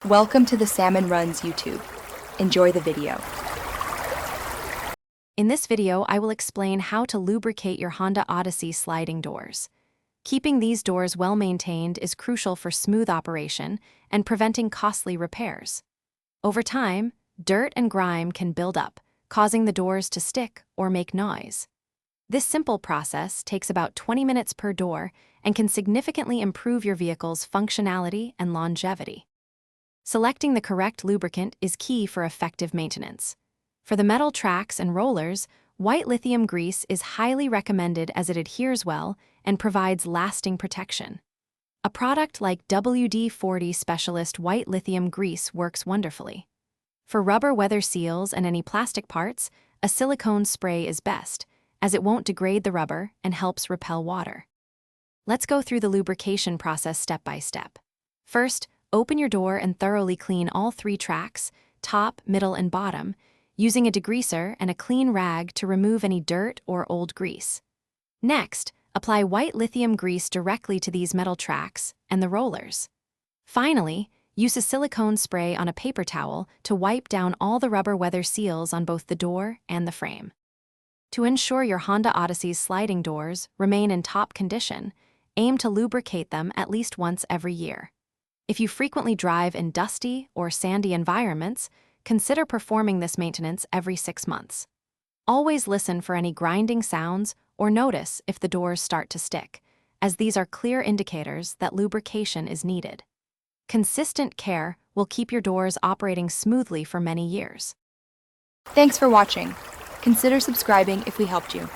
Welcome to the Salmon Runs YouTube. Enjoy the video. In this video, I will explain how to lubricate your Honda Odyssey sliding doors. Keeping these doors well maintained is crucial for smooth operation and preventing costly repairs. Over time, dirt and grime can build up, causing the doors to stick or make noise. This simple process takes about 20 minutes per door and can significantly improve your vehicle's functionality and longevity. Selecting the correct lubricant is key for effective maintenance. For the metal tracks and rollers, white lithium grease is highly recommended as it adheres well and provides lasting protection. A product like WD-40 Specialist White Lithium Grease works wonderfully. For rubber weather seals and any plastic parts, a silicone spray is best, as it won't degrade the rubber and helps repel water. Let's go through the lubrication process step by step. First, open your door and thoroughly clean all 3 tracks, top, middle, and bottom, using a degreaser and a clean rag to remove any dirt or old grease. Next, apply white lithium grease directly to these metal tracks and the rollers. Finally, use a silicone spray on a paper towel to wipe down all the rubber weather seals on both the door and the frame. To ensure your Honda Odyssey's sliding doors remain in top condition, aim to lubricate them at least once every year. If you frequently drive in dusty or sandy environments, consider performing this maintenance every 6 months. Always listen for any grinding sounds or notice if the doors start to stick, as these are clear indicators that lubrication is needed. Consistent care will keep your doors operating smoothly for many years. Thanks for watching. Consider subscribing if we helped you.